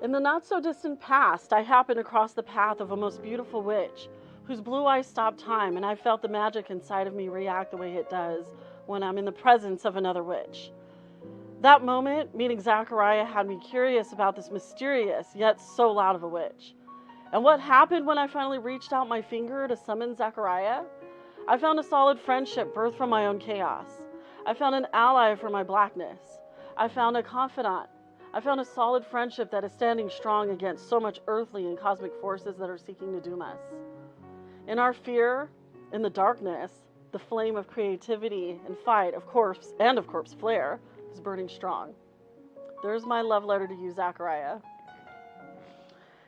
In the not-so-distant past, I happened across the path of a most beautiful witch, whose blue eyes stopped time, and I felt the magic inside of me react the way it does when I'm in the presence of another witch. That moment, meeting Zachariah, had me curious about this mysterious, yet so loud of a witch. And what happened when I finally reached out my finger to summon Zachariah? I found a solid friendship birthed from my own chaos. I found an ally for my blackness. I found a confidant. I found a solid friendship that is standing strong against so much earthly and cosmic forces that are seeking to doom us. In our fear, in the darkness, the flame of creativity and fight, of course flair, is burning strong. There's my love letter to you, Zachariah.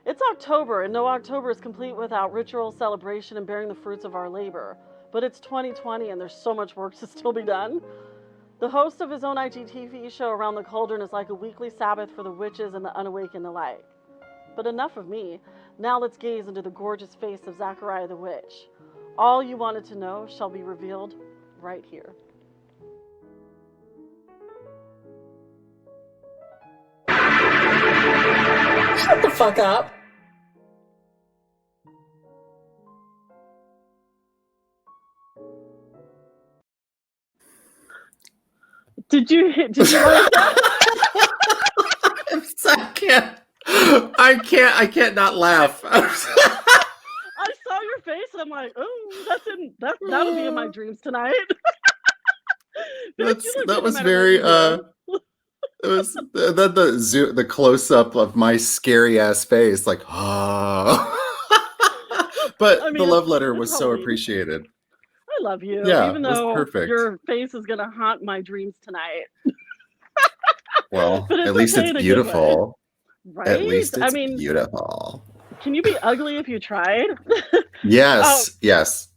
It's October, and no October is complete without ritual, celebration, and bearing the fruits of our labor. But it's 2020, and there's so much work to still be done. The host of his own IGTV show Around the Cauldron is like a weekly Sabbath for the witches and the unawakened alike. But enough of me. Now let's gaze into the gorgeous face of Zachariah the Witch. All you wanted to know shall be revealed right here. Shut the fuck up. Did you like that? I can't not laugh. I saw your face and I'm like, oh, that'll be in my dreams tonight. That was very it was the close up of my scary ass face, like but I mean, the love letter was so appreciated. I love you, yeah, even though your face is gonna haunt my dreams tonight. Well, at least it's beautiful. Right? At least it's beautiful. Can you be ugly if you tried? Yes, yes.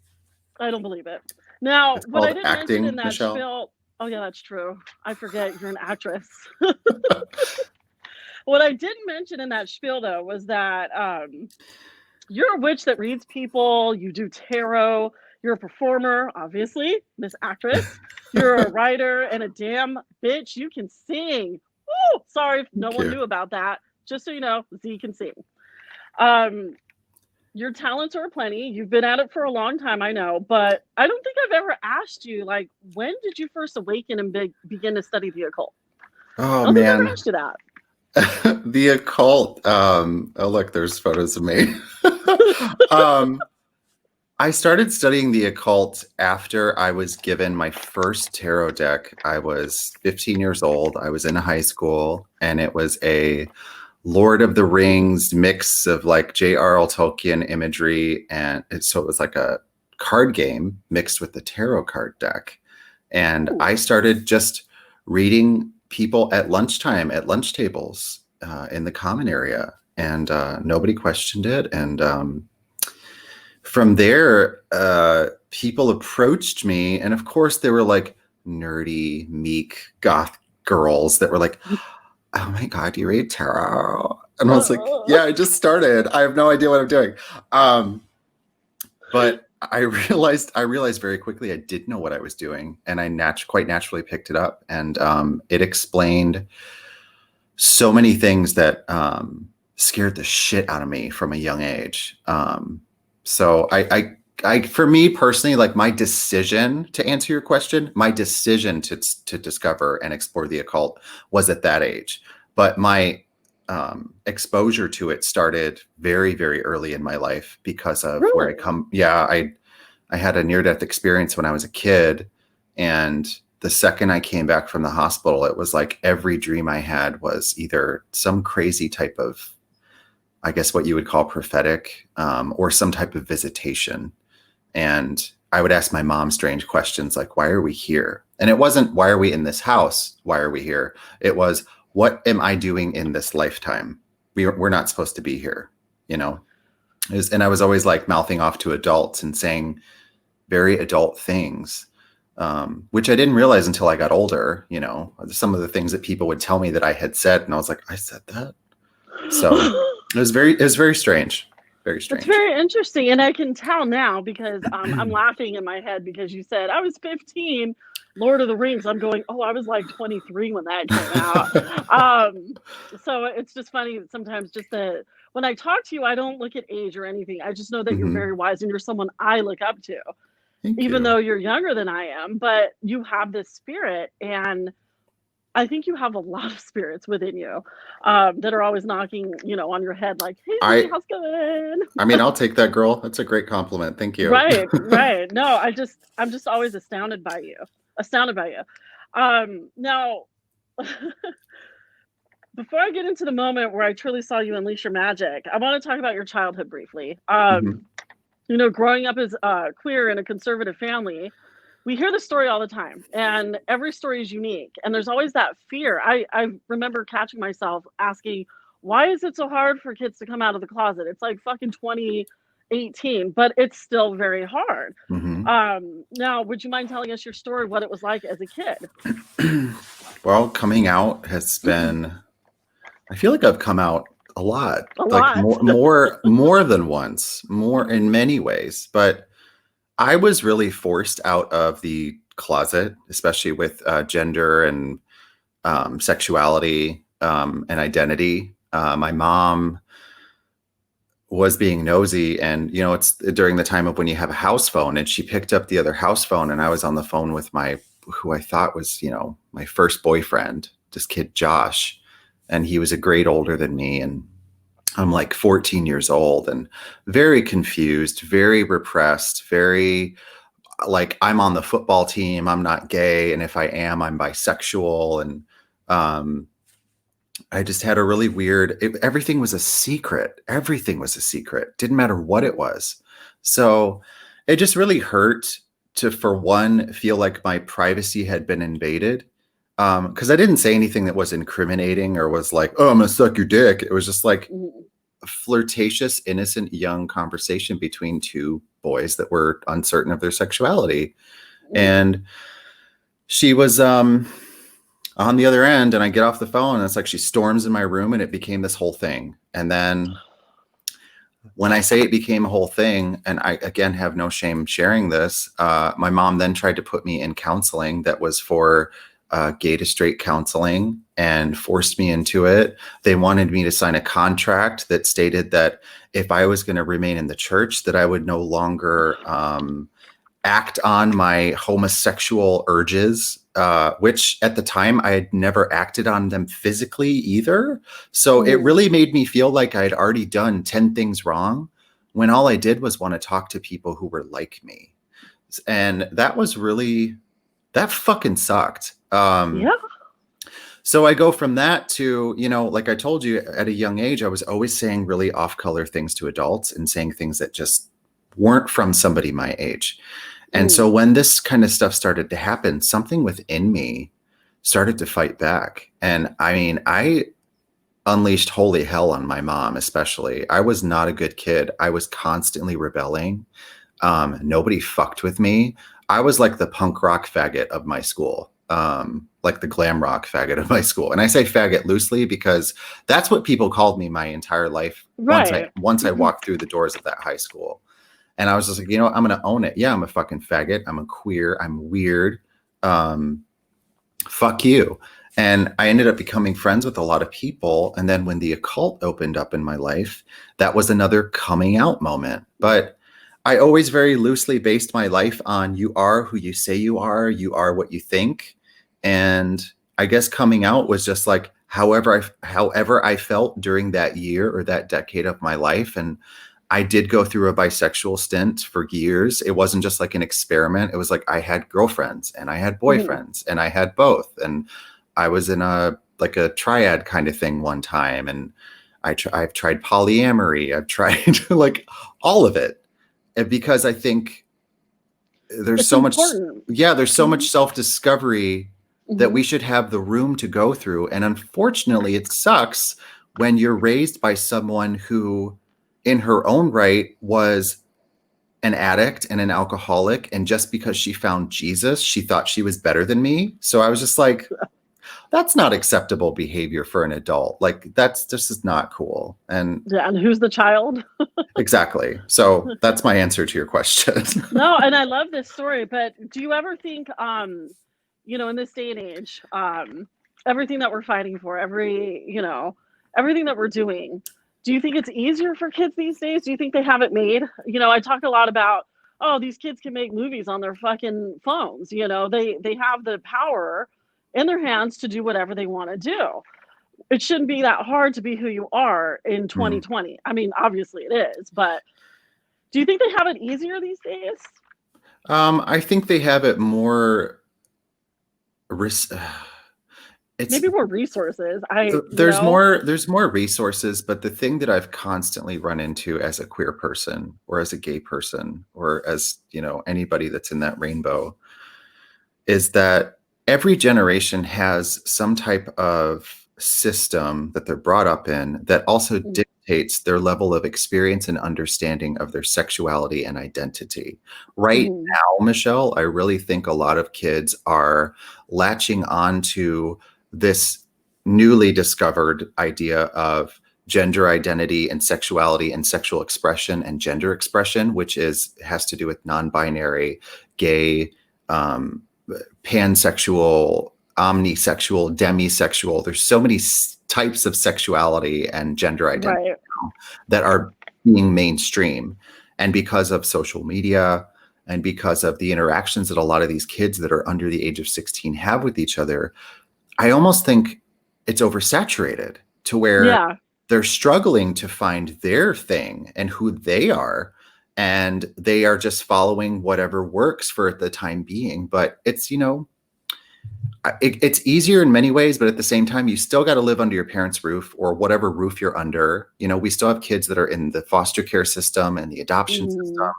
I don't believe it. Now, it's what I didn't acting, mention in that Michelle. spiel. Oh yeah, that's true. I forget you're an actress. What I didn't mention in that spiel though was that you're a witch that reads people. You do tarot. You're a performer, obviously, Miss Actress. You're a writer and a damn bitch. You can sing. Woo! Sorry if no one knew about that. Just so you know, Z can sing. Your talents are plenty. You've been at it for a long time, I know. But I don't think I've ever asked you, like, when did you first awaken and begin to study the occult? Oh, I don't man. think I've ever asked you that. The occult. Oh, look, there's photos of me. I started studying the occult after I was given my first tarot deck. I was 15 years old. I was in high school, and it was a Lord of the Rings mix of like J.R.R. Tolkien imagery. And so it was like a card game mixed with the tarot card deck. And I started just reading people at lunchtime, at lunch tables in the common area. And nobody questioned it. And from there, people approached me, and of course they were like nerdy, meek, goth girls that were like, "Oh my God, you read tarot?" And I was like, "Yeah, I just started. I have no idea what I'm doing." But I realized very quickly I did know what I was doing, and I quite naturally picked it up, and it explained so many things that scared the shit out of me from a young age. So I, for me personally, like my decision to answer your question, my decision to discover and explore the occult was at that age. But my exposure to it started very, very early in my life because of where I come. Yeah, I had a near-death experience when I was a kid. And the second I came back from the hospital, it was like every dream I had was either some crazy type of, I guess what you would call prophetic, or some type of visitation. And I would ask my mom strange questions like, why are we here? And it wasn't, why are we in this house? Why are we here? It was, what am I doing in this lifetime? We're not supposed to be here, you know? And I was always like mouthing off to adults and saying very adult things, which I didn't realize until I got older, you know, some of the things that people would tell me that I had said. And I was like, I said that? So it was very strange. Very strange. It's very interesting. And I can tell now because I'm laughing in my head because you said I was 15 Lord of the Rings, I'm going, oh, I was like 23 when that came out. So it's just funny sometimes when I talk to you, I don't look at age or anything. I just know that you're Hmm. very wise and you're someone I look up to, Thank even you. though you're younger than I am, but you have this spirit. And I think you have a lot of spirits within you that are always knocking, on your head like, hey, Z, I how's it going? I mean, I'll take that, girl. That's a great compliment. Thank you. Right, right. No, I'm just always astounded by you. Astounded by you. Now before I get into the moment where I truly saw you unleash your magic, I want to talk about your childhood briefly. Hmm. Growing up as queer in a conservative family, we hear the story all the time, and every story is unique. And there's always that fear. I remember catching myself asking, why is it so hard for kids to come out of the closet? It's like fucking 2018, but it's still very hard. Hmm. Now, would you mind telling us your story, what it was like as a kid? Well, coming out has been, I feel like I've come out a lot, A like lot. more than once, more in many ways. But I was really forced out of the closet, especially with gender and sexuality and identity. My mom was being nosy, and it's during the time of when you have a house phone, and she picked up the other house phone, and I was on the phone with who I thought was my first boyfriend, this kid Josh, and he was a grade older than me, and I'm like 14 years old and very confused, very repressed, very like I'm on the football team, I'm not gay, and if I am, I'm bisexual. And um I just had a really everything was a secret. Everything was a secret. Didn't matter what it was. So it just really hurt to, for one, feel like my privacy had been invaded. Because I didn't say anything that was incriminating or was like, oh, I'm gonna suck your dick. It was just like a flirtatious, innocent, young conversation between two boys that were uncertain of their sexuality. And she was on the other end, and I get off the phone, and it's like she storms in my room, and it became this whole thing. And then when I say it became a whole thing, and I again have no shame sharing this, my mom then tried to put me in counseling that was for gay to straight counseling and forced me into it. They wanted me to sign a contract that stated that if I was going to remain in the church, that I would no longer act on my homosexual urges, which at the time I had never acted on them physically either. So it really made me feel like I had already done 10 things wrong when all I did was want to talk to people who were like me. And that fucking sucked. Yeah. So I go from that to, like I told you at a young age, I was always saying really off color things to adults and saying things that just weren't from somebody my age. And so when this kind of stuff started to happen, something within me started to fight back. And I mean, I unleashed holy hell on my mom, especially. I was not a good kid. I was constantly rebelling. Nobody fucked with me. I was like the punk rock faggot of my school, like the glam rock faggot of my school. And I say faggot loosely because that's what people called me my entire life. Right. Once I walked through the doors of that high school. And I was just like, I'm going to own it. Yeah, I'm a fucking faggot. I'm a queer. I'm weird. Fuck you. And I ended up becoming friends with a lot of people. And then when the occult opened up in my life, that was another coming out moment. But I always very loosely based my life on you are who you say you are what you think. And I guess coming out was just like however I felt during that year or that decade of my life. And I did go through a bisexual stint for years. It wasn't just like an experiment. It was like I had girlfriends and I had boyfriends and I had both. And I was in a triad kind of thing one time. And I've tried polyamory. I've tried like all of it. And because I think there's so much self-discovery that we should have the room to go through. And unfortunately, it sucks when you're raised by someone who in her own right was an addict and an alcoholic. And just because she found Jesus, she thought she was better than me. So I was just like, that's not acceptable behavior for an adult. Like this is not cool. And who's the child? Exactly. So that's my answer to your question. No, and I love this story, but do you ever think in this day and age, everything that we're fighting for, everything that we're doing, do you think it's easier for kids these days? Do you think they have it made? I talk a lot about, oh, these kids can make movies on their fucking phones. They have the power in their hands to do whatever they want to do. It shouldn't be that hard to be who you are in 2020. I mean, obviously it is, but do you think they have it easier these days? I think they have it more. It's Maybe more resources. there's more resources, but the thing that I've constantly run into as a queer person or as a gay person or as anybody that's in that rainbow is that every generation has some type of system that they're brought up in that also dictates their level of experience and understanding of their sexuality and identity. Right now, Michelle, I really think a lot of kids are latching on to this newly discovered idea of gender identity and sexuality and sexual expression and gender expression, which has to do with non-binary, gay, pansexual, omnisexual, demisexual. There's so many types of sexuality and gender identity now that are being mainstream. And because of social media and because of the interactions that a lot of these kids that are under the age of 16 have with each other, I almost think it's oversaturated to where they're struggling to find their thing and who they are. And they are just following whatever works for the time being. But it's, it's easier in many ways, but at the same time, you still got to live under your parents' roof or whatever roof you're under. We still have kids that are in the foster care system and the adoption system.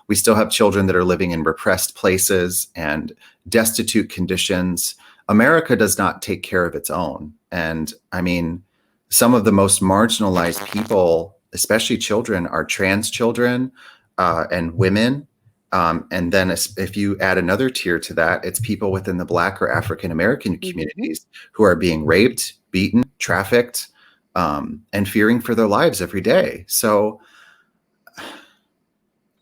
We still have children that are living in repressed places and destitute conditions. America does not take care of its own. And I mean, some of the most marginalized people, especially children, are trans children and women. And then if you add another tier to that, it's people within the Black or African American communities who are being raped, beaten, trafficked, and fearing for their lives every day. So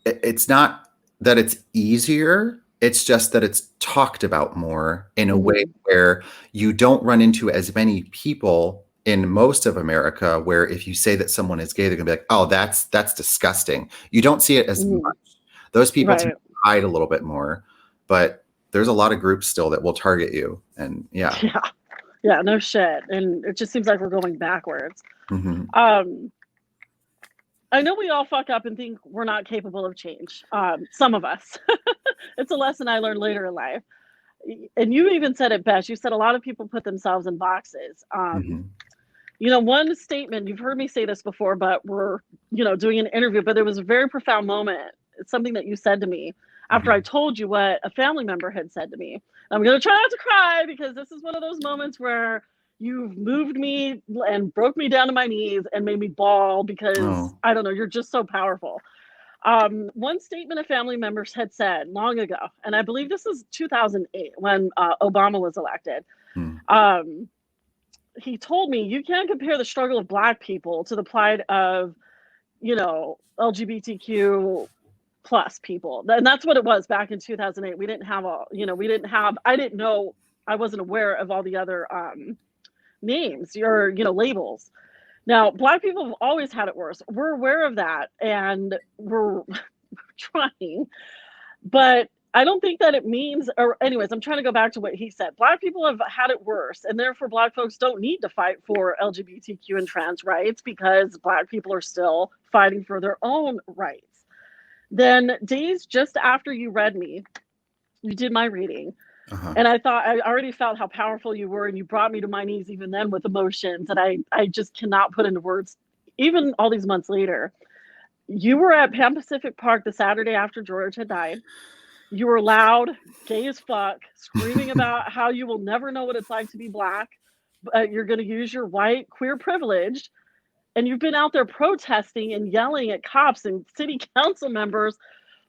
it's not that it's easier. It's just that it's talked about more in a way where you don't run into as many people in most of America, where if you say that someone is gay, they're gonna be like, oh, that's disgusting. You don't see it as much. Those people tend to hide a little bit more, but there's a lot of groups still that will target you. And yeah, no shit. And it just seems like we're going backwards. I know we all fuck up and think we're not capable of change. Some of us. It's a lesson I learned later in life. And you even said it best. You said a lot of people put themselves in boxes. One statement, you've heard me say this before, but we're, doing an interview, but there was a very profound moment. It's something that you said to me after I told you what a family member had said to me. I'm going to try not to cry because this is one of those moments where you've moved me and broke me down to my knees and made me bawl because, I don't know, you're just so powerful. One statement a family members had said long ago, and I believe this is 2008 when Obama was elected. He told me, you can't compare the struggle of Black people to the plight of, LGBTQ plus people. And that's what it was back in 2008. We didn't have I didn't know, I wasn't aware of all the other names or, labels. Now, Black people have always had it worse. We're aware of that and we're trying, but I don't think that it means, or anyways, I'm trying to go back to what he said. Black people have had it worse, and therefore Black folks don't need to fight for LGBTQ and trans rights because Black people are still fighting for their own rights. Then days just after you read me, you did my reading, and I already felt how powerful you were, and you brought me to my knees even then with emotions that I just cannot put into words, even all these months later. You were at Pan Pacific Park the Saturday after George had died. You were loud, gay as fuck, screaming about how you will never know what it's like to be Black, but you're going to use your white queer privilege. And you've been out there protesting and yelling at cops and city council members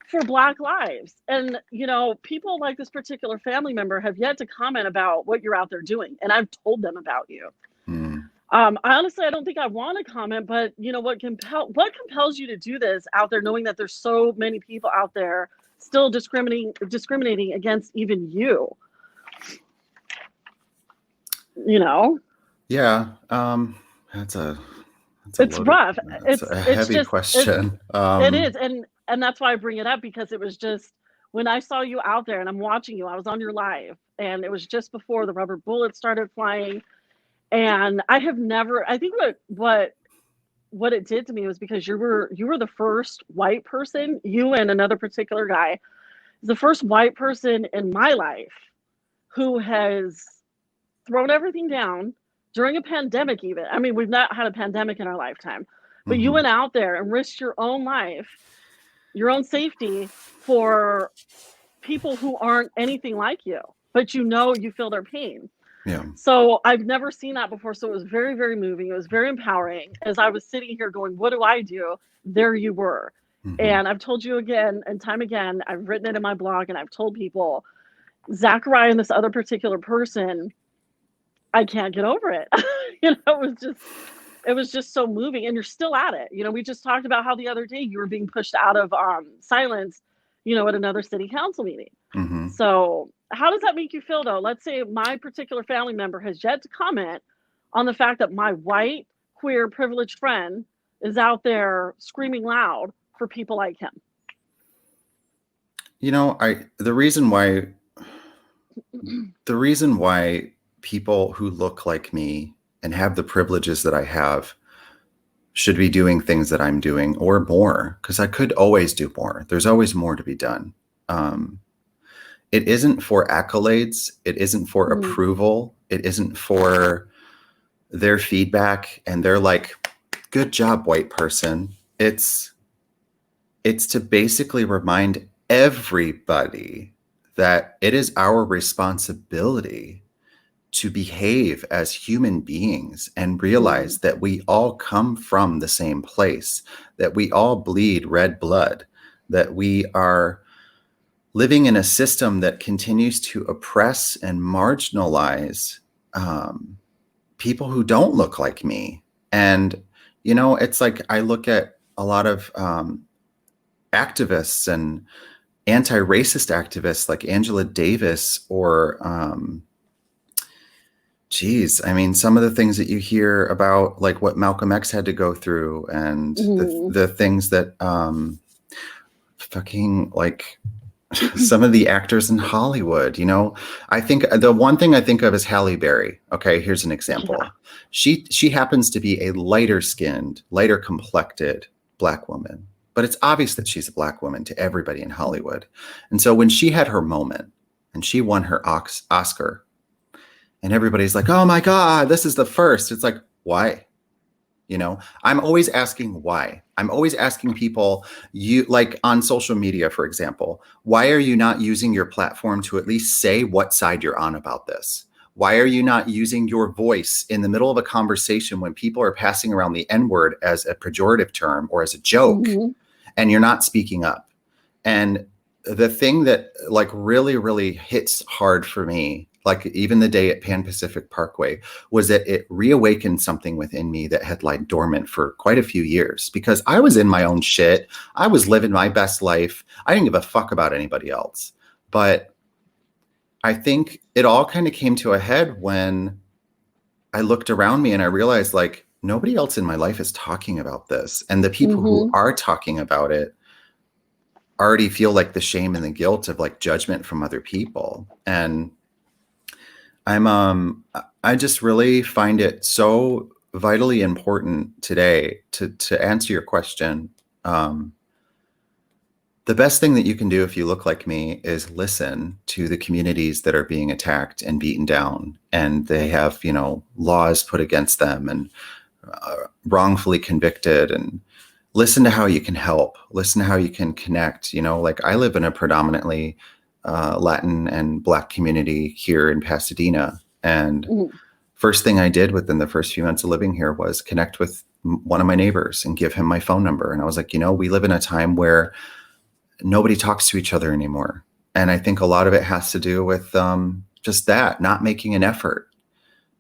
for Black lives. And, people like this particular family member have yet to comment about what you're out there doing. And I've told them about you. Honestly, I don't think I want to comment, but what compels you to do this out there, knowing that there's so many people out there still discriminating against even you? you know? Yeah. That's a It's loaded, rough. that's a It's heavy just question. it is, and that's why I bring it up, because it was just when I saw you out there and I'm watching you, I was on your live, and it was just before the rubber bullets started flying, and I have never. I think what it did to me was because you were the first white person, you and another particular guy, the first white person in my life who has thrown everything down during a pandemic. Even, I mean, we've not had a pandemic in our lifetime, but you Mhm. went out there and risked your own life, your own safety, for people who aren't anything like you, but you feel their pain. Yeah. So I've never seen that before. So it was very, very moving. It was very empowering. As I was sitting here going, what do I do? There you were. Mhm. And I've told you again and time again, I've written it in my blog and I've told people, Zachariah and this other particular person, I can't get over it. It was just so moving, and you're still at it. We just talked about how the other day you were being pushed out of silence, at another city council meeting. Mhm. So how does that make you feel, though? Let's say my particular family member has yet to comment on the fact that my white, queer, privileged friend is out there screaming loud for people like him. The reason why people who look like me and have the privileges that I have should be doing things that I'm doing or more, because I could always do more. There's always more to be done. Um, it isn't for accolades. It isn't for Mm, approval. It isn't for their feedback and they're like, good job, white person. It's to basically remind everybody that it is our responsibility to behave as human beings and realize mm, that we all come from the same place, that we all bleed red blood, that we are living in a system that continues to oppress and marginalize people who don't look like me. And, it's like I look at a lot of activists and anti-racist activists like Angela Davis or I mean, some of the things that you hear about, like what Malcolm X had to go through, and mm. the things that fucking like some of the actors in Hollywood. I think the one thing I think of is Halle Berry. Okay, here's an Yeah. example. She happens to be a lighter skinned, lighter complected Black woman, but it's obvious that she's a Black woman to everybody in Hollywood. And so when she had her moment and she won her Oscar, and everybody's like, oh my God, this is the first. It's like, why? I'm always asking why. I'm always asking people, you like on social media, for example, why are you not using your platform to at least say what side you're on about this? Why are you not using your voice in the middle of a conversation when people are passing around the N-word as a pejorative term or as a joke, Mhm. and you're not speaking up? And the thing that like really, really hits hard for me, like even the day at Pan Pacific Parkway, was that it reawakened something within me that had lied dormant for quite a few years, because I was in my own shit. I was living my best life. I didn't give a fuck about anybody else. But I think it all kind of came to a head when I looked around me and I realized like nobody else in my life is talking about this. And the people who Mhm. are talking about it already feel like the shame and the guilt of like judgment from other people. And I just really find it so vitally important today to answer your question. Um, the best thing that you can do if you look like me is listen to the communities that are being attacked and beaten down, and they have, laws put against them and wrongfully convicted, and listen to how you can help, listen to how you can connect. Like I live in a predominantly Latin and Black community here in Pasadena. And Mhm. first thing I did within the first few months of living here was connect with one of my neighbors and give him my phone number. And I was like, we live in a time where nobody talks to each other anymore. And I think a lot of it has to do with just that, not making an effort.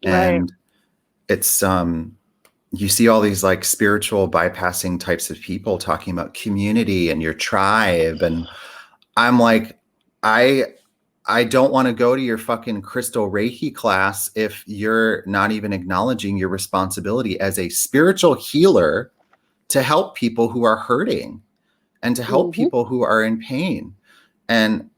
Right. And it's, you see all these like spiritual bypassing types of people talking about community and your tribe. And I'm like, I I don't want to go to your fucking crystal Reiki class if you're not even acknowledging your responsibility as a spiritual healer to help people who are hurting and to help people who are in pain. And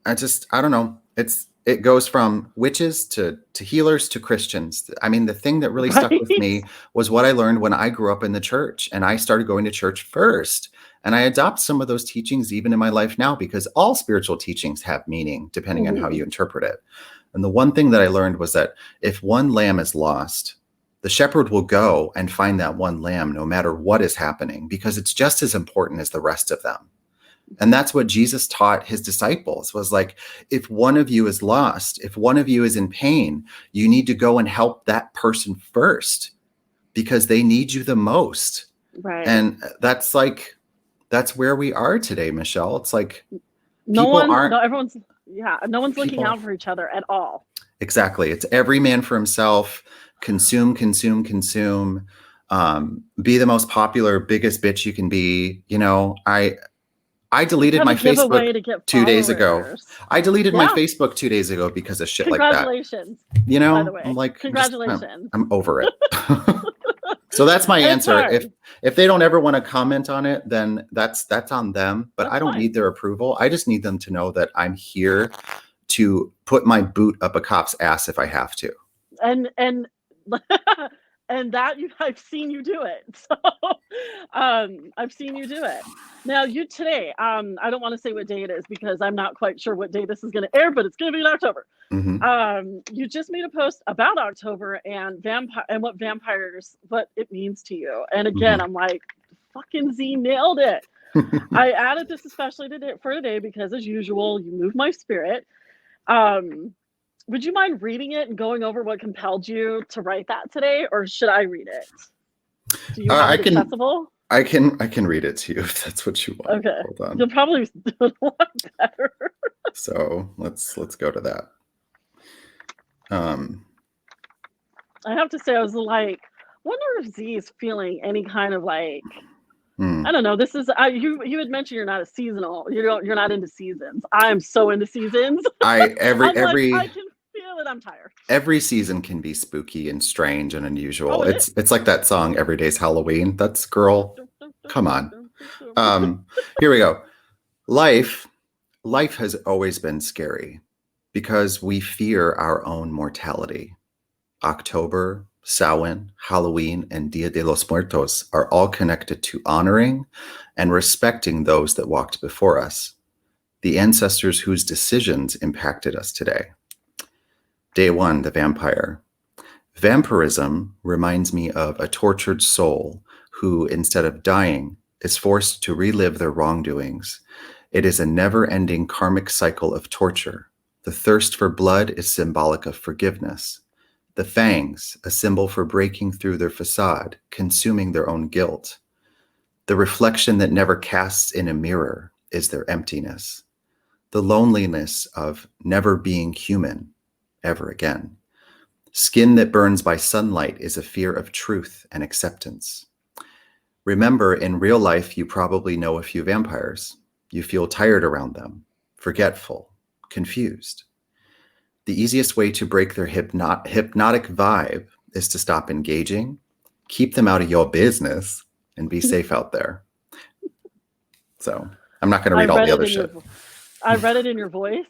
I don't know. It goes from witches to healers to Christians. I mean, the thing that really stuck with me was what I learned when I grew up in the church, and I started going to church first. And I adopt some of those teachings even in my life now, because all spiritual teachings have meaning depending on how you interpret it. And the one thing that I learned was that if one lamb is lost, the shepherd will go and find that one lamb no matter what is happening, because it's just as important as the rest of them. And that's what Jesus taught his disciples, was like, if one of you is lost, if one of you is in pain, you need to go and help that person first, because they need you the most. Right. And that's where we are today, Michelle. It's like no one's looking out for each other at all. Exactly. It's every man for himself. Consume, consume, consume. Be the most popular, biggest bitch you can be. You know, I deleted my Facebook 2 days ago. I deleted my Facebook 2 days ago because of shit like that. Congratulations. You know, by the way. I'm like, congratulations. I'm over it. So that's my answer. If they don't ever want to comment on it, then that's on them. But I don't need their approval. I just need them to know that I'm here to put my boot up a cop's ass if I have to. And and that I've seen you do it. So I've seen you do it. Now today, I don't want to say what day it is because I'm not quite sure what day this is going to air, but it's going to be in October. You just made a post about October and what it means to you. And again, I'm like, fucking Z nailed it. I added this especially for today because, as usual, you move my spirit. Would you mind reading it and going over what compelled you to write that today, or should I read it? Do you have it accessible? I can read it to you if that's what you want. Okay. Hold on. You'll probably do it a lot better. So let's go to that. I have to say, I was like, wonder if Z is feeling any kind of like, I don't know. This is you had mentioned you're not a seasonal. You're not into seasons. I'm so into seasons. I can feel it. I'm tired. Every season can be spooky and strange and unusual. It's like that song, "Every Day's Halloween." That's girl. Come on. Here we go. Life has always been scary because we fear our own mortality. October, Samhain, Halloween, and Dia de los Muertos are all connected to honoring and respecting those that walked before us, the ancestors whose decisions impacted us today. Day 1, the vampire. Vampirism reminds me of a tortured soul who, instead of dying, is forced to relive their wrongdoings. It is a never-ending karmic cycle of torture. The thirst for blood is symbolic of forgiveness. The fangs, a symbol for breaking through their facade, consuming their own guilt. The reflection that never casts in a mirror is their emptiness. The loneliness of never being human ever again. Skin that burns by sunlight is a fear of truth and acceptance. Remember, in real life, you probably know a few vampires. You feel tired around them, forgetful, confused. The easiest way to break their hypnotic vibe is to stop engaging, keep them out of your business, and be safe out there. So I'm not going to read all the other shit. I read it in your voice.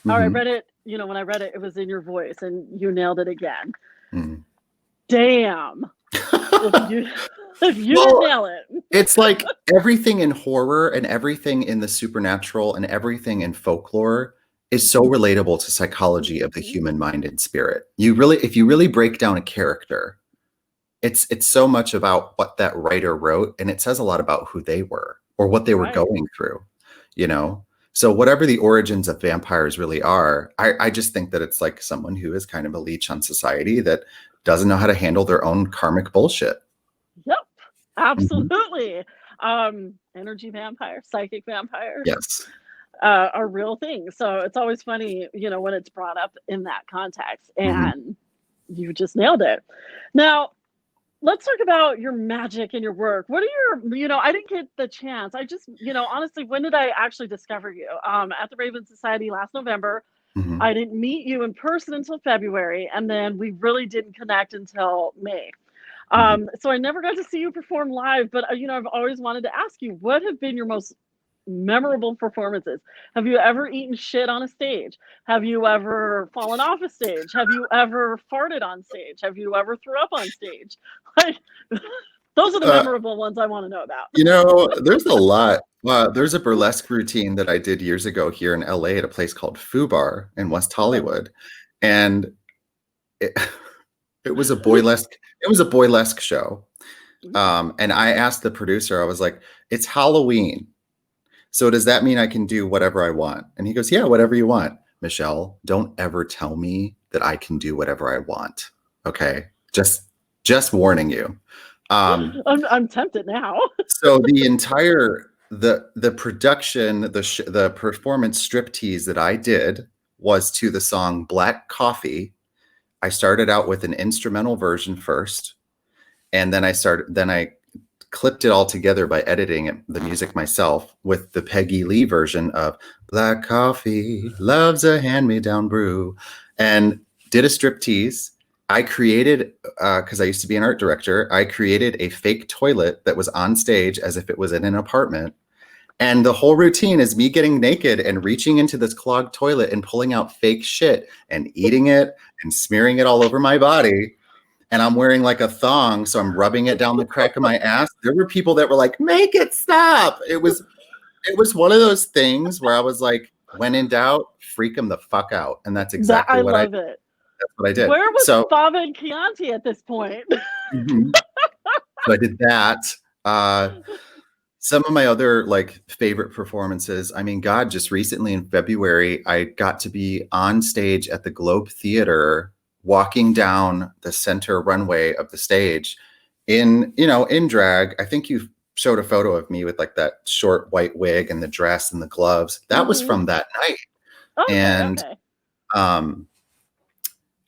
Or I read it, when I read it, it was in your voice, and you nailed it again. Damn. If you didn't nail it. It's like everything in horror and everything in the supernatural and everything in folklore is so relatable to psychology of the human mind and spirit. If you really break down a character, it's so much about what that writer wrote, and it says a lot about who they were or what they were going through, So whatever the origins of vampires really are, I just think that it's like someone who is kind of a leech on society that doesn't know how to handle their own karmic bullshit. Yep, absolutely. Energy vampires, psychic vampires. Yes. Are real things. So it's always funny, when it's brought up in that context, and you just nailed it. Now, let's talk about your magic and your work. What are I didn't get the chance. I just, honestly, when did I actually discover you? At the Raven Society last November. Mhm. I didn't meet you in person until February, and then we really didn't connect until May. Mhm. So I never got to see you perform live, but I've always wanted to ask you, what have been your most memorable performances? Have you ever eaten shit on a stage? Have you ever fallen off a stage? Have you ever farted on stage? Have you ever threw up on stage? Like, those are the Uh, memorable ones I want to know about. there's a lot. There's a burlesque routine that I did years ago here in LA at a place called Foo Bar in West Hollywood, and it, it was a boylesque. It was a boylesque show. And I asked the producer, I was like, "It's Halloween, so does that mean I can do whatever I want?" And he goes, "Yeah, whatever you want." Michelle, don't ever tell me that I can do whatever I want. Okay, just warning you. Um, I'm tempted now. so the entire the production, the performance striptease that I did was to the song Black Coffee. I started out with an instrumental version first, and then I clipped it all together by editing the music myself with the Peggy Lee version of Black Coffee Loves a Hand-Me-Down Brew, and did a striptease. I created, because I used to be an art director, I created a fake toilet that was on stage as if it was in an apartment. And the whole routine is me getting naked and reaching into this clogged toilet and pulling out fake shit and eating it and smearing it all over my body. And I'm wearing like a thong, so I'm rubbing it down the crack of my ass. There were people that were like, "Make it stop." It was one of those things where I was like, when in doubt, freak them the fuck out. And that's That exactly I what I love it. that's what I did. Where was So, Fava and Chianti at this point? mhm. So I did that. Some of my other like favorite performances, I mean, God, just recently in February, I got to be on stage at the Globe Theater, walking down the center runway of the stage in drag. I think you showed a photo of me with like that short white wig and the dress and the gloves. That was Mhm. from that night. Okay, And okay. um,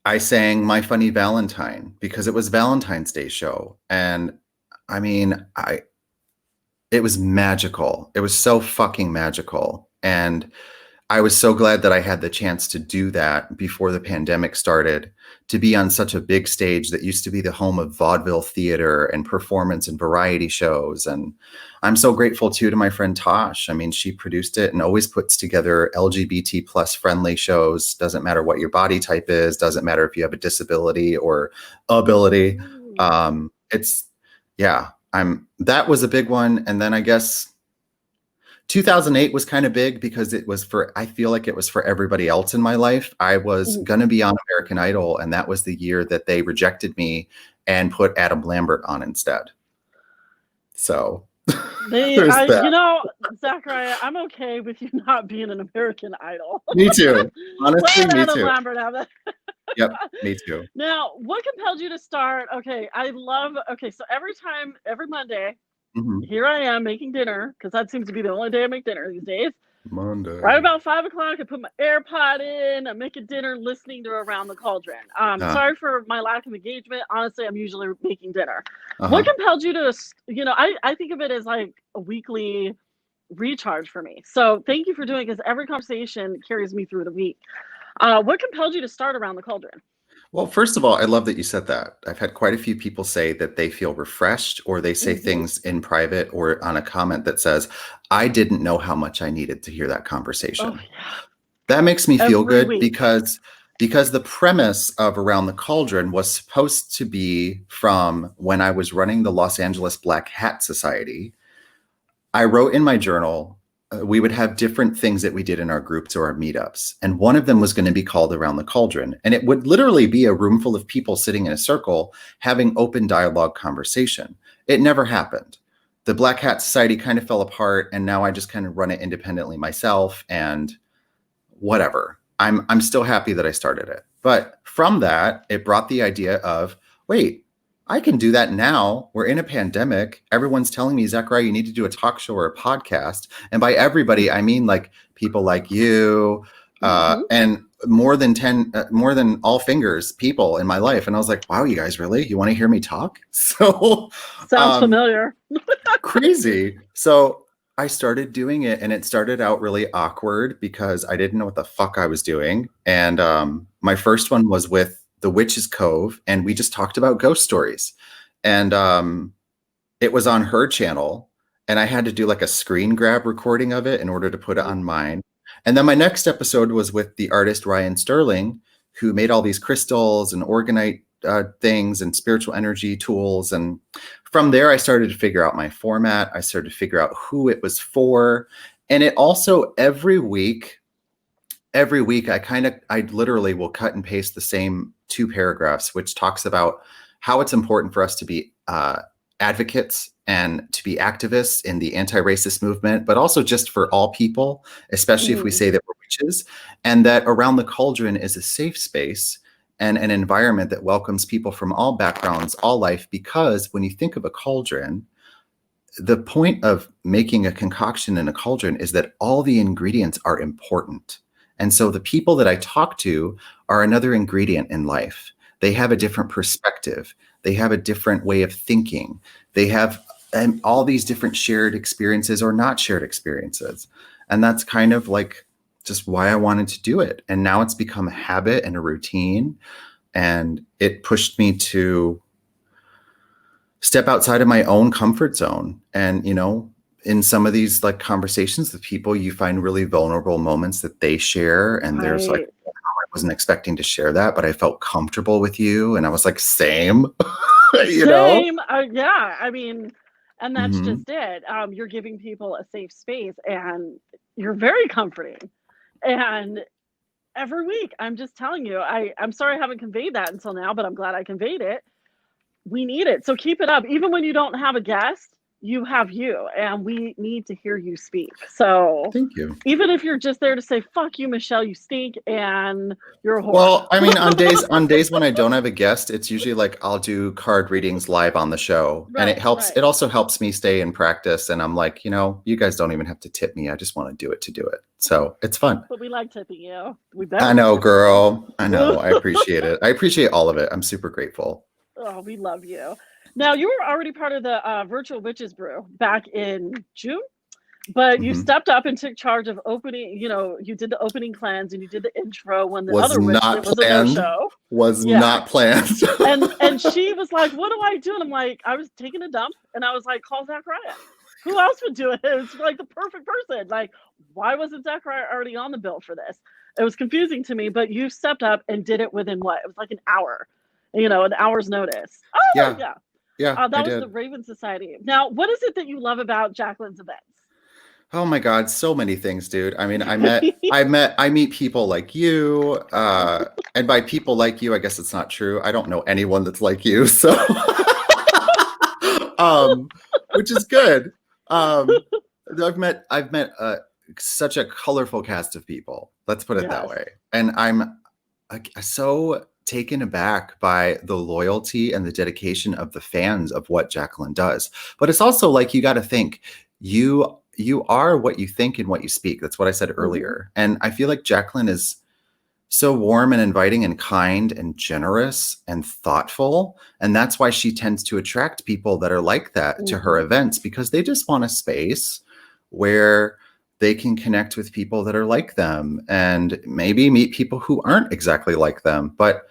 I sang My Funny Valentine because it was Valentine's Day show. And I mean, it was magical. It was so fucking magical. And I was so glad that I had the chance to do that before the pandemic started, to be on such a big stage that used to be the home of vaudeville theater and performance and variety shows. And I'm so grateful too to my friend Tosh. I mean, she produced it and always puts together LGBT plus friendly shows. Doesn't matter what your body type is, doesn't matter if you have a disability or ability. Ooh. It's yeah, that was a big one. And then I guess 2008 was kind of big because I feel like it was for everybody else in my life. I was Mhm. going to be on American Idol, and that was the year that they rejected me and put Adam Lambert on instead. So there's that. Zachariah, I'm okay with you not being an American Idol. Me too. Honestly, Let me Adam too. Lambert have it. Yep, me too. Now, what compelled you to start? So every Monday, Mhm. here I am making dinner, because that seems to be the only day I make dinner these days. Right Monday. about 5 o'clock, I put my AirPod in, I'm making dinner, listening to Around the Cauldron. Uh, Sorry for my lack of engagement. Honestly, I'm usually making dinner. What uh-huh. compelled you to, I think of it as like a weekly recharge for me. So thank you for doing it, because every conversation carries me through the week. What compelled you to start Around the Cauldron? Well, first of all, I love that you said that. I've had quite a few people say that they feel refreshed, or they say Hmm. things in private or on a comment that says, "I didn't know how much I needed to hear that Oh, conversation." yeah. That makes me feel Every good week. because the premise of Around the Cauldron was supposed to be from when I was running the Los Angeles Black Hat Society. I wrote in my journal, we would have different things that we did in our groups or our meetups. And one of them was going to be called Around the Cauldron. And it would literally be a room full of people sitting in a circle having open dialogue conversation. It never happened. The Black Hat Society kind of fell apart. And now I just kind of run it independently myself, and whatever. I'm still happy that I started it. But from that, it brought the idea of, wait, I can do that now. We're in a pandemic. Everyone's telling me, Zachariah, you need to do a talk show or a podcast. And by everybody, I mean like people like you. Hmm. And more than 10, more than all fingers people in my life. And I was like, wow, you guys, really? You want to hear me talk? So Sounds familiar. crazy. So I started doing it, and it started out really awkward because I didn't know what the fuck I was doing. And my first one was with The Witch's Cove, and we just talked about ghost stories. And it was on her channel, and I had to do like a screen grab recording of it in order to put it on mine. And then my next episode was with the artist Ryan Sterling, who made all these crystals and organite things and spiritual energy tools. And from there, I started to figure out my format. I started to figure out who it was for. And it also, every week, I literally will cut and paste the same 2 paragraphs, which talks about how it's important for us to be advocates and to be activists in the anti-racist movement, but also just for all people, especially if we say that we're witches, and that Around the Cauldron is a safe space and an environment that welcomes people from all backgrounds, all life, because when you think of a cauldron, the point of making a concoction in a cauldron is that all the ingredients are important. And so the people that I talk to are another ingredient in life. They have a different perspective. They have a different way of thinking. They have all these different shared experiences or not shared experiences. And that's kind of like just why I wanted to do it. And now it's become a habit and a routine. And it pushed me to step outside of my own comfort zone. And, you know, in some of these like conversations with people, you find really vulnerable moments that they share. And there's like, I wasn't expecting to share that, but I felt comfortable with you. And I was like, same, you know? Yeah. I mean, and that's just it. You're giving people a safe space, and you're very comforting. And every week, I'm just telling you, I'm sorry I haven't conveyed that until now, but I'm glad I conveyed it. We need it. So keep it up. Even when you don't have a guest, you have you, and we need to hear you speak. So thank you. Even if you're just there to say, fuck you, Michelle, you stink, and you're a whore. Well, I mean, on days when I don't have a guest, it's usually like I'll do card readings live on the show. Right, and it helps. right. It also helps me stay in practice. And I'm like, you know, you guys don't even have to tip me. I just want to do it to do it. So it's fun. But we like tipping you. I know, girl. I know. I appreciate it. I appreciate all of it. I'm super grateful. Oh, we love you. Now, you were already part of the Virtual Witches Brew back in June, but you stepped up and took charge of opening, you know, you did the opening cleanse and you did the intro when the other witch, it was a no-show. Was not planned. and she was like, what do I do? And I'm like, I was taking a dump, and I was like, call Zachariah. Who else would do it? It was like the perfect person. Like, why wasn't Zachariah already on the bill for this? It was confusing to me, but you stepped up and did it within what? It was like an hour, you know, an hour's notice. Oh, yeah. Yeah, that was the Raven Society. Now, what is it that you love about Jacqueline's events? Oh my God, so many things, dude. I mean, I meet people like you, and by people like you, I guess it's not true. I don't know anyone that's like you, so which is good. I've met such a colorful cast of people. Let's put it that way. And I'm so taken aback by the loyalty and the dedication of the fans of what Jacqueline does. But it's also like, you got to think, you are what you think and what you speak. That's what I said earlier. And I feel like Jacqueline is so warm and inviting and kind and generous and thoughtful. And that's why she tends to attract people that are like that to her events, because they just want a space where they can connect with people that are like them and maybe meet people who aren't exactly like them. But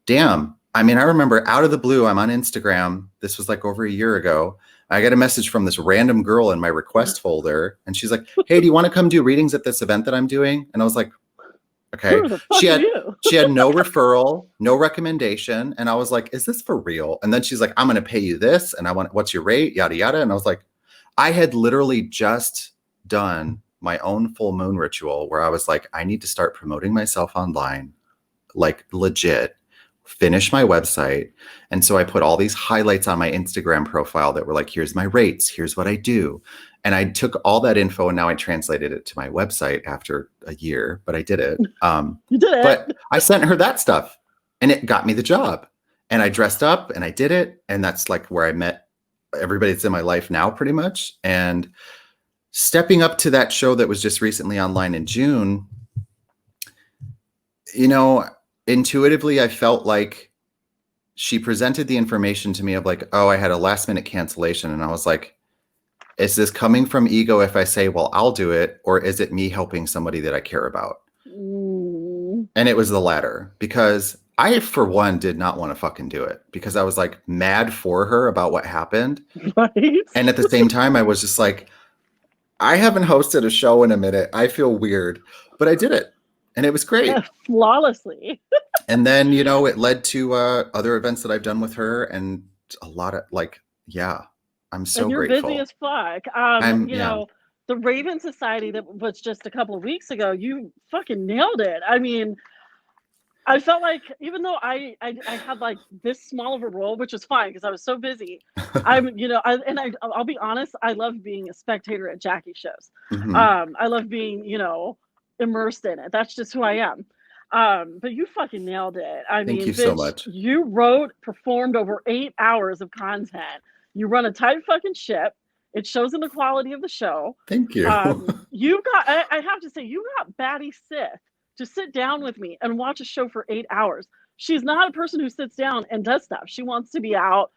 damn, I mean, I remember out of the blue, I'm on Instagram. This was like over a year ago. I got a message from this random girl in my request folder. And she's like, hey, do you want to come do readings at this event that I'm doing? And I was like, okay. She had no referral, no recommendation. And I was like, is this for real? And then she's like, I'm going to pay you this. And what's your rate? Yada, yada. And I was like, I had literally just done my own full moon ritual where I was like, I need to start promoting myself online, like legit, finish my website. And so I put all these highlights on my Instagram profile that were like, here's my rates, here's what I do. And I took all that info and now I translated it to my website after a year, but I did it. You did it. But I sent her that stuff and it got me the job. And I dressed up and I did it. And that's like where I met everybody that's in my life now, pretty much. And stepping up to that show that was just recently online in June, You know, intuitively, I felt like she presented the information to me of like, oh, I had a last minute cancellation. And I was like, is this coming from ego if I say, well, I'll do it? Or is it me helping somebody that I care about? Mm. And it was the latter, because I, for one, did not want to fucking do it because I was like mad for her about what happened. Right? And at the same time, I was just like, I haven't hosted a show in a minute. I feel weird, but I did it and it was great. Flawlessly. And then, you know, it led to other events that I've done with her and a lot of like, yeah, I'm so And you're grateful. busy as fuck. You know, the Raven Society that was just a couple of weeks ago, you fucking nailed it. I mean, I felt like even though I had like this small of a role, which was fine because I was so busy. I'll be honest, I love being a spectator at Jackie shows. Mhm. I love being, immersed in it. That's just who I am. But you fucking nailed it. I Thank mean, you so bitch, much. you performed over 8 hours of content. You run a tight fucking ship. It shows in the quality of the show. Thank you. I have to say, you got Batty Sith to sit down with me and watch a show for 8 hours. She's not a person who sits down and does stuff. She wants to be out,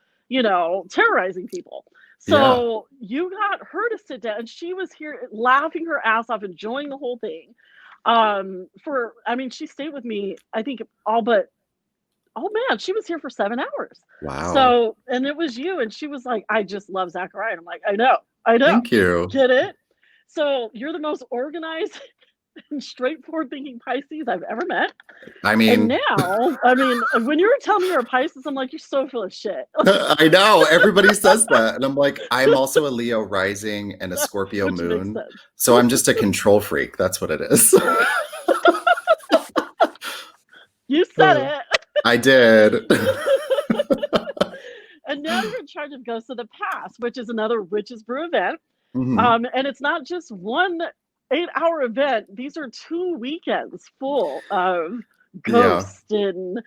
terrorizing people. Yeah. So you got her to sit down, and she was here laughing her ass off, enjoying the whole thing. She stayed with me, I think oh man, she was here for 7 hours. Wow. So, and it was you, and she was like, I just love Zachariah. And I'm like, I know. Thank you. Get it? So you're the most organized and straightforward thinking Pisces I've ever met. I mean, and now, when you were telling me you're a Pisces, I'm like, you're so full of shit. I know everybody says that. And I'm like, I'm also a Leo rising and a Scorpio Which makes moon. sense. So I'm just a control freak. That's what it is. You said it. I did. And now you're in charge of Ghosts of the Past, which is another Witches Brew event. Mhm. And it's not just one 8-hour event. These are 2 weekends full of ghosts and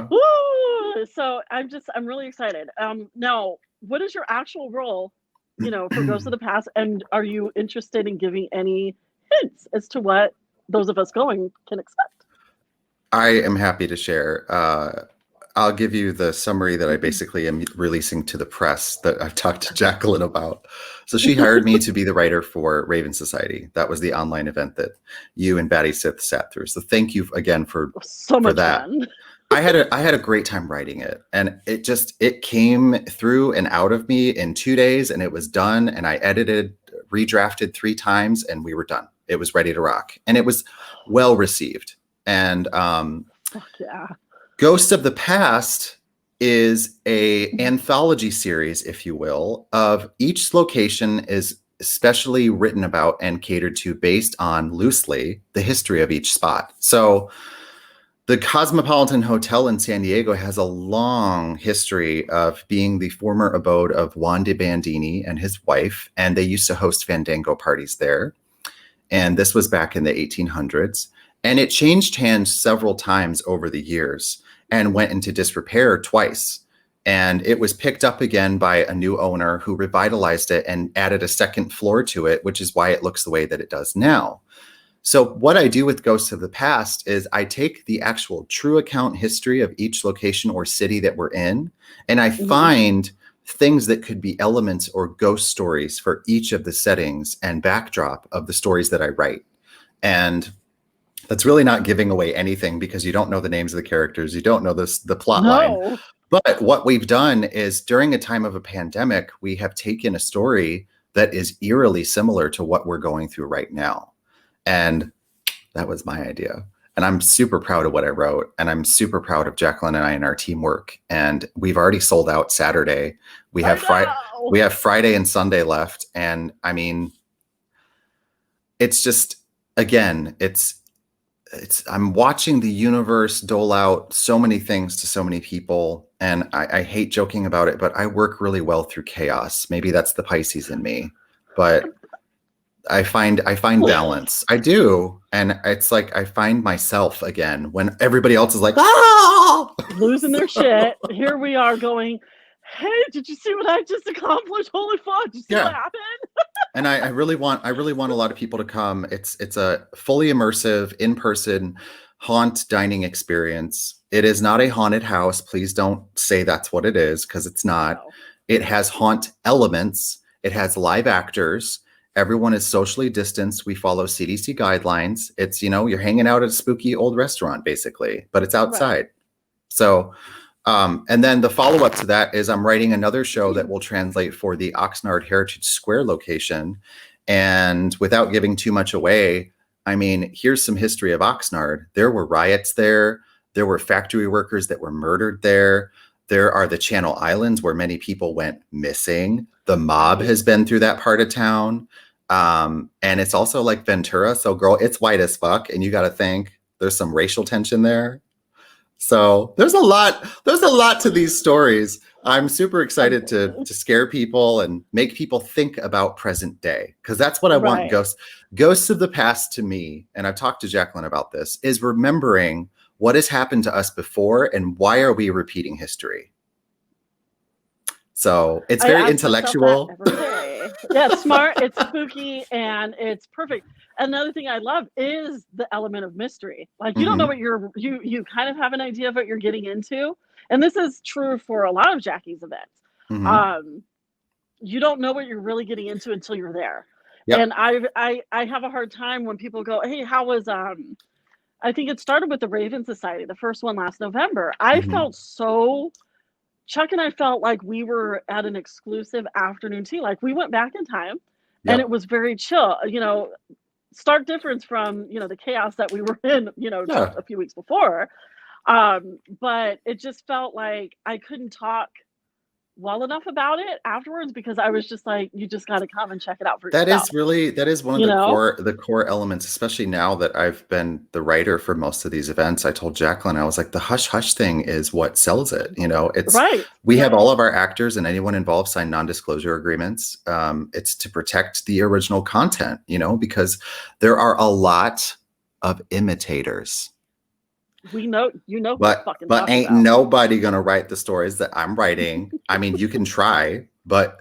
woo! So I'm really excited. Now, what is your actual role, for Ghosts of the Past? And are you interested in giving any hints as to what those of us going can expect? I am happy to share. I'll give you the summary that I basically am releasing to the press that I've talked to Jacqueline about. So she hired me to be the writer for Raven Society. That was the online event that you and Batty Sith sat through. So thank you again for that. Fun. I had a great time writing it, and it came through and out of me in 2 days, and it was done. And I edited, redrafted 3 times, and we were done. It was ready to rock, and it was well received. And Fuck yeah. Ghosts of the Past is a anthology series, if you will, of each location is especially written about and catered to based on loosely the history of each spot. So the Cosmopolitan Hotel in San Diego has a long history of being the former abode of Juan de Bandini and his wife, and they used to host Fandango parties there. And this was back in the 1800s. And it changed hands several times over the years and went into disrepair twice. And it was picked up again by a new owner who revitalized it and added a second floor to it, which is why it looks the way that it does now. So what I do with Ghosts of the Past is I take the actual true account history of each location or city that we're in, and I find things that could be elements or ghost stories for each of the settings and backdrop of the stories that I write. And that's really not giving away anything because you don't know the names of the characters. You don't know the plot line. But what we've done is during a time of a pandemic, we have taken a story that is eerily similar to what we're going through right now. And that was my idea. And I'm super proud of what I wrote. And I'm super proud of Jacqueline and I and our teamwork. And we've already sold out Saturday. We have Friday and Sunday left. And I mean, it's just, again, I'm watching the universe dole out so many things to so many people. And I hate joking about it, but I work really well through chaos. Maybe that's the Pisces in me, but I find balance. I do. And it's like, I find myself again when everybody else is like, losing their shit. Here we are going, hey, did you see what I just accomplished? Holy fuck. Did you see what happened? And I really want a lot of people to come. It's a fully immersive, in-person, haunt dining experience. It is not a haunted house. Please don't say that's what it is, because it's not. No. It has haunt elements. It has live actors. Everyone is socially distanced. We follow CDC guidelines. It's, you're hanging out at a spooky old restaurant, basically, but it's outside. Right. So, and then the follow-up to that is I'm writing another show that will translate for the Oxnard Heritage Square location. And without giving too much away, I mean, here's some history of Oxnard. There were riots there. There were factory workers that were murdered there. There are the Channel Islands where many people went missing. The mob has been through that part of town. And it's also like Ventura. So girl, it's white as fuck. And you got to think there's some racial tension there. So there's a lot to these stories. I'm super excited to scare people and make people think about present day, because that's what I want ghosts of the past to me. And I've talked to Jacqueline about this, is remembering what has happened to us before and why are we repeating history. So it's very intellectual. Yeah, it's smart, it's spooky, and it's perfect. Another thing I love is the element of mystery. Like, you don't know what you kind of have an idea of what you're getting into. And this is true for a lot of Jackie's events. You don't know what you're really getting into until you're there. Yep. And I have a hard time when people go, hey, how was, I think it started with the Raven Society, the first one last November. I felt so... Chuck and I felt like we were at an exclusive afternoon tea. Like, we went back in time and it was very chill, stark difference from, the chaos that we were in, just a few weeks before. But it just felt like I couldn't talk well enough about it afterwards, because I was just like, you just got to come and check it out for yourself. That is one of the core elements, especially now that I've been the writer for most of these events. I told Jacqueline, I was like, the hush hush thing is what sells it. It's we have all of our actors and anyone involved sign non-disclosure agreements. It's to protect the original content, because there are a lot of imitators. We know, but ain't nobody gonna write the stories that I'm writing. I mean, you can try, but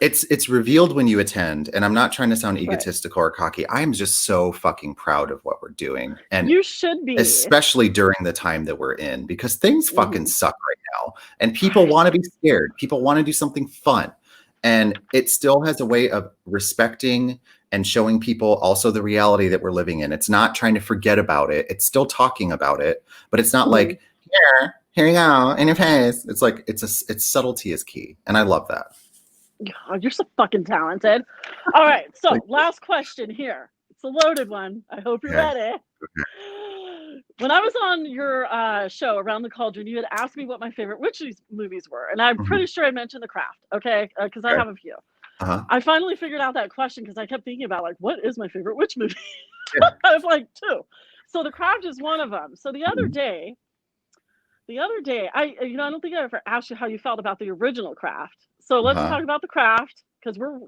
it's revealed when you attend. And I'm not trying to sound egotistical or cocky. I'm just so fucking proud of what we're doing, and you should be, especially during the time that we're in, because things fucking suck right now, and people want to be scared. People want to do something fun, and it still has a way of respecting and showing people also the reality that we're living in. It's not trying to forget about it. It's still talking about it, but it's not like, here you go, in your face. It's like, it's subtlety is key. And I love that. God, you're so fucking talented. All right. So last question here. It's a loaded one. I hope you're ready. When I was on your show, Around the Cauldron, you had asked me what my favorite witch movies were. And I'm pretty sure I mentioned The Craft. Okay. Because I have a few. I finally figured out that question because I kept thinking about, like, what is my favorite witch movie? I was like, two. So The Craft is one of them. So the other day, I don't think I ever asked you how you felt about the original Craft. So let's talk about The Craft, because we're,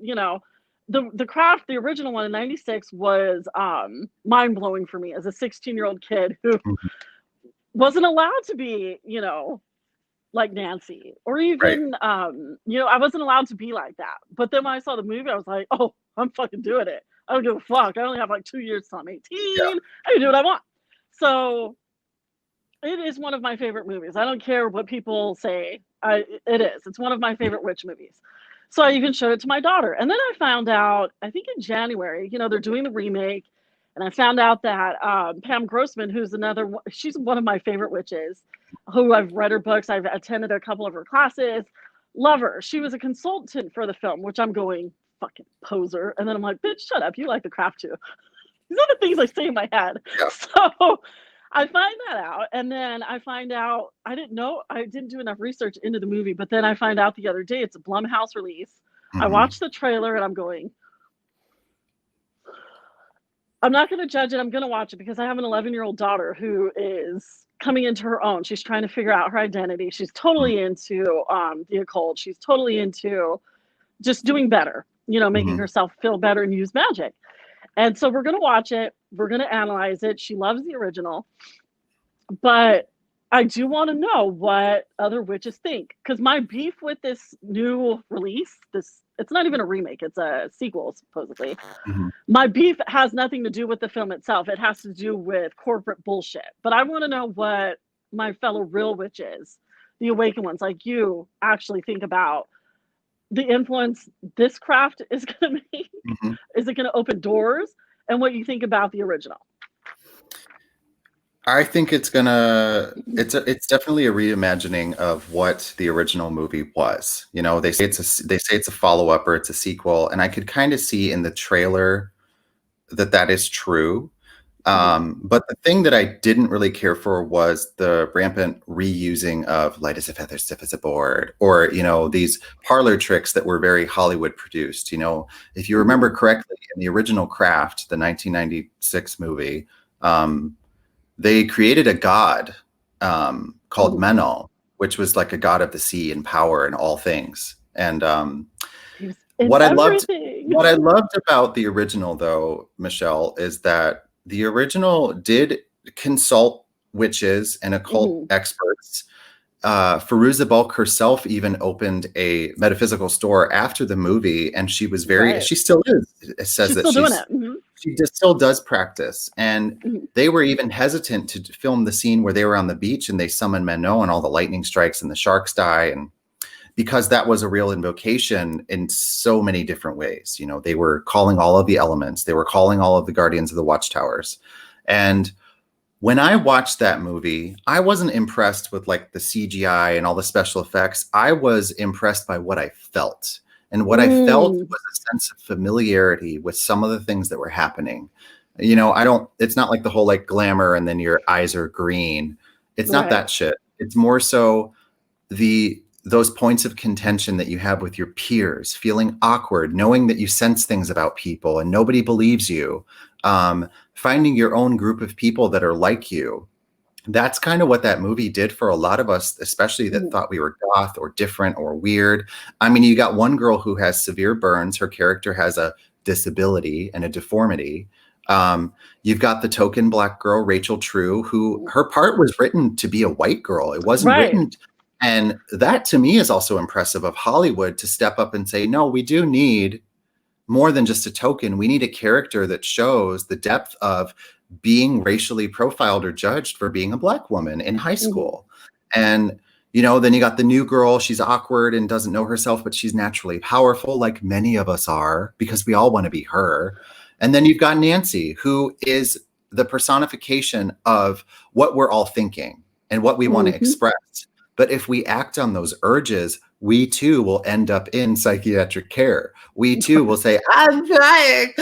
the Craft, the original one in '96 was mind blowing for me as a 16-year-old kid who wasn't allowed to be, like Nancy, or even, I wasn't allowed to be like that. But then when I saw the movie, I was like, oh, I'm fucking doing it. I don't give a fuck. I only have like 2 years till I'm 18. I can do what I want. So it is one of my favorite movies. I don't care what people say. It is. It's one of my favorite witch movies. So I even showed it to my daughter. And then I found out, I think in January, they're doing the remake. And I found out that Pam Grossman, she's one of my favorite witches, who I've read her books. I've attended a couple of her classes. Love her. She was a consultant for the film, which I'm going, fucking poser. And then I'm like, bitch, shut up. You like The Craft too. These are the things I say in my head. Yeah. So I find that out. And then I find out, I didn't do enough research into the movie, but then I find out the other day it's a Blumhouse release. I watched the trailer and I'm going, I'm not going to judge it. I'm going to watch it because I have an 11-year-old daughter who is coming into her own. She's trying to figure out her identity. She's totally into the occult. She's totally into just doing better, making herself feel better and use magic. And so we're going to watch it. We're going to analyze it. She loves the original. But I do want to know what other witches think, because my beef with this new release, it's not even a remake, it's a sequel supposedly. Mhm. My beef has nothing to do with the film itself. It has to do with corporate bullshit. But I want to know what my fellow real witches, the awakened ones like you, actually think about the influence this craft is going to make. Mhm. Is it going to open doors? And what you think about the original. I think it's definitely a reimagining of what the original movie was. You know, they say it's a follow-up or it's a sequel, and I could kind of see in the trailer that is true. But the thing that I didn't really care for was the rampant reusing of light as a feather, stiff as a board, or, you know, these parlor tricks that were very Hollywood produced. You know, if you remember correctly, in the original Craft, the 1996 movie, they created a god called Menel, which was like a god of the sea and power and all things. And what I loved, what I loved about the original, though, Michelle, is that the original did consult witches and occult experts. Firuza Balk herself even opened a metaphysical store after the movie, and she was she still is. It says she's that still doing it. She still does practice, and they were even hesitant to film the scene where they were on the beach and they summoned Manon and all the lightning strikes and the sharks die, and because that was a real invocation in so many different ways. You know, they were calling all of the elements, they were calling all of the guardians of the watchtowers. And when I watched that movie, I wasn't impressed with like the CGI and all the special effects. I was impressed by what I felt. And what I felt was a sense of familiarity with some of the things that were happening. You know, it's not like the whole like glamour and then your eyes are green. It's not that shit. It's more so those points of contention that you have with your peers, feeling awkward, knowing that you sense things about people and nobody believes you, finding your own group of people that are like you. That's kind of what that movie did for a lot of us, especially that thought we were goth or different or weird. I mean, you got one girl who has severe burns. Her character has a disability and a deformity. You've got the token Black girl, Rachel True, who her part was written to be a white girl. It wasn't written. And that to me is also impressive of Hollywood to step up and say, no, we do need more than just a token. We need a character that shows the depth of being racially profiled or judged for being a Black woman in high school. And, you know, then you got the new girl. She's awkward and doesn't know herself, but she's naturally powerful, like many of us are, because we all want to be her. And then you've got Nancy, who is the personification of what we're all thinking and what we want to express. But if we act on those urges, we too will end up in psychiatric care. We too will say, I'm trying,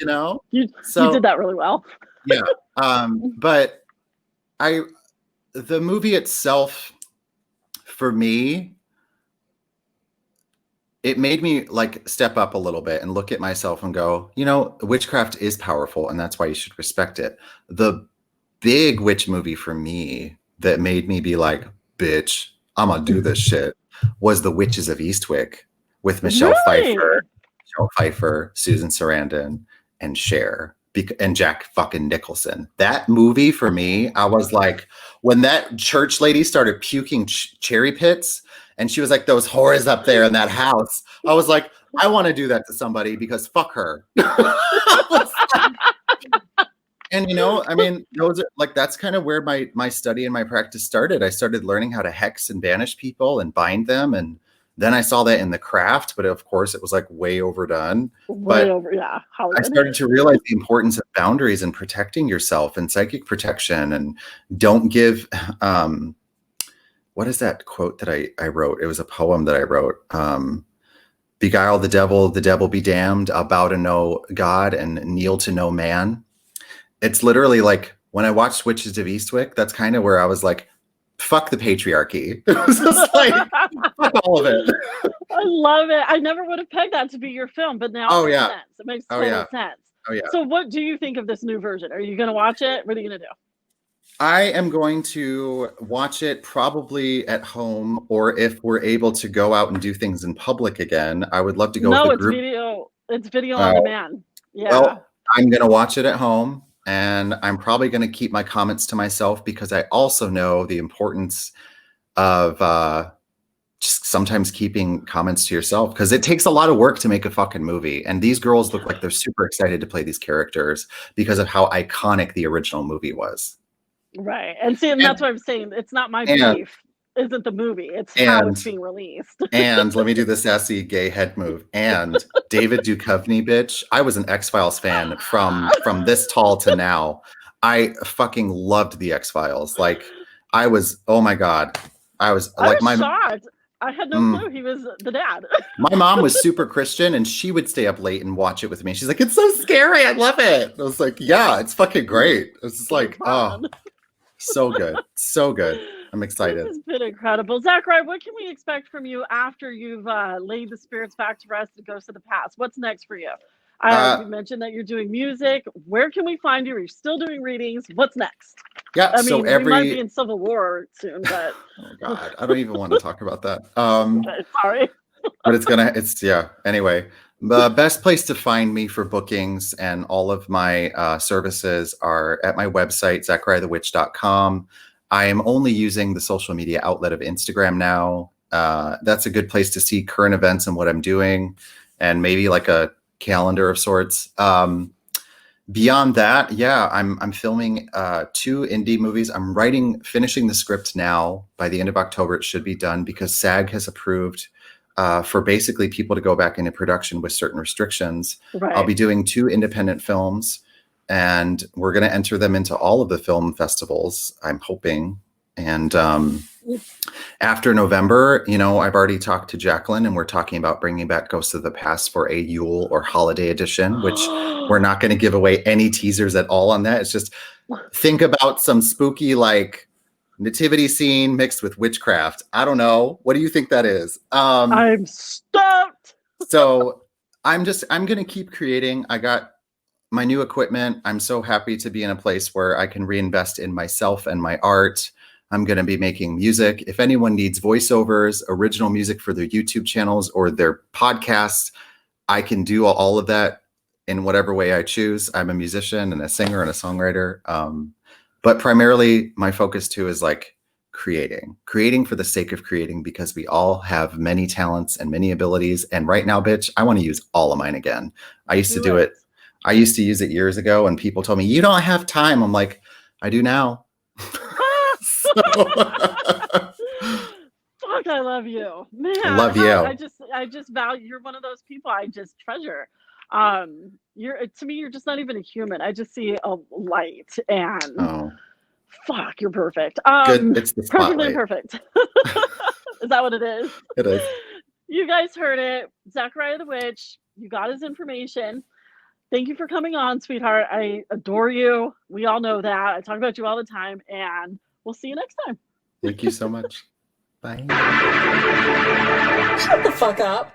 you know? You did that really well. Yeah. But the movie itself, for me, it made me like step up a little bit and look at myself and go, you know, witchcraft is powerful and that's why you should respect it. The big witch movie for me that made me be like, bitch, I'm gonna do this shit, was The Witches of Eastwick with Michelle Pfeiffer, Susan Sarandon, and Cher, and Jack fucking Nicholson. That movie for me, I was like, when that church lady started puking cherry pits, and she was like, those whores up there in that house, I was like, I want to do that to somebody because fuck her. And, you know, I mean, those are like, that's kind of where my study and my practice started. I started learning how to hex and banish people and bind them. And then I saw that in The Craft, but of course it was like way overdone. I started to realize the importance of boundaries and protecting yourself and psychic protection, and don't give, what is that quote that I wrote? It was a poem that I wrote. Beguile the devil be damned, I'll bow to no God and kneel to no man. It's literally like when I watched Witches of Eastwick, that's kind of where I was like, fuck the patriarchy. It was just like, fuck all of it. I love it. I never would have pegged that to be your film, but now it makes sense. It makes total sense. Oh, yeah. So what do you think of this new version? Are you going to watch it? What are you going to do? I am going to watch it probably at home, or if we're able to go out and do things in public again, I would love to go with the group. It's video on demand. Yeah. Well, I'm going to watch it at home. and I'm probably going to keep my comments to myself because I also know the importance of just sometimes keeping comments to yourself, because it takes a lot of work to make a fucking movie. And these girls look like they're super excited to play these characters because of how iconic the original movie was. Right. And see, and that's what I'm saying. It's not my And- beef. Isn't the movie. It's how it's being released. And let me do the sassy gay head move. And David Duchovny, bitch. I was an X-Files fan from this tall to now. I fucking loved the X-Files. Like, I was, oh my God. I was shocked. I had no clue he was the dad. My mom was super Christian, and she would stay up late and watch it with me. She's like, it's so scary. I love it. I was like, yeah, it's fucking great. It was just like, oh, so good. So good. I'm excited. This has been incredible. Zachariah, what can we expect from you after you've laid the spirits back to rest and Ghosts of the Past? What's next for you? You mentioned that you're doing music. Where can we find you? Are you still doing readings? What's next? Yeah, I mean, we might be in Civil War soon, but oh God, I don't even want to talk about that. Sorry. But yeah. Anyway, the best place to find me for bookings and all of my services are at my website, zachariahthewitch.com. I am only using the social media outlet of Instagram now. That's a good place to see current events and what I'm doing, and maybe like a calendar of sorts. Beyond that, yeah, I'm filming 2 indie movies. I'm finishing the script now. By the end of October, it should be done because SAG has approved for basically people to go back into production with certain restrictions. Right. I'll be doing 2 independent films, and we're going to enter them into all of the film festivals, I'm hoping. And after November, I've already talked to Jacqueline, and we're talking about bringing back Ghosts of the Past for a Yule or holiday edition, which we're not going to give away any teasers at all on that. It's just think about some spooky, like, nativity scene mixed with witchcraft. I don't know. What do you think that is? I'm stoked. So I'm going to keep creating. I got my new equipment. I'm so happy to be in a place where I can reinvest in myself and my art. I'm going to be making music. If anyone needs voiceovers, original music for their YouTube channels or their podcasts, I can do all of that in whatever way I choose. I'm a musician and a singer and a songwriter. But primarily my focus too is like creating for the sake of creating, because we all have many talents and many abilities. And right now, bitch, I want to use all of mine again. I used to do it. I used to use it years ago, and people told me, you don't have time. I'm like, I do now. Fuck, I love you, man. I love you. I just value. You're one of those people I just treasure. To me, you're just not even a human. I just see a light, and fuck, you're perfect. Good. It's the spotlight. Perfectly perfect. Is that what it is? It is. You guys heard it. Zachariah the Witch. You got his information. Thank you for coming on, sweetheart. I adore you. We all know that. I talk about you all the time, and we'll see you next time. Thank you so much. Bye. Shut the fuck up.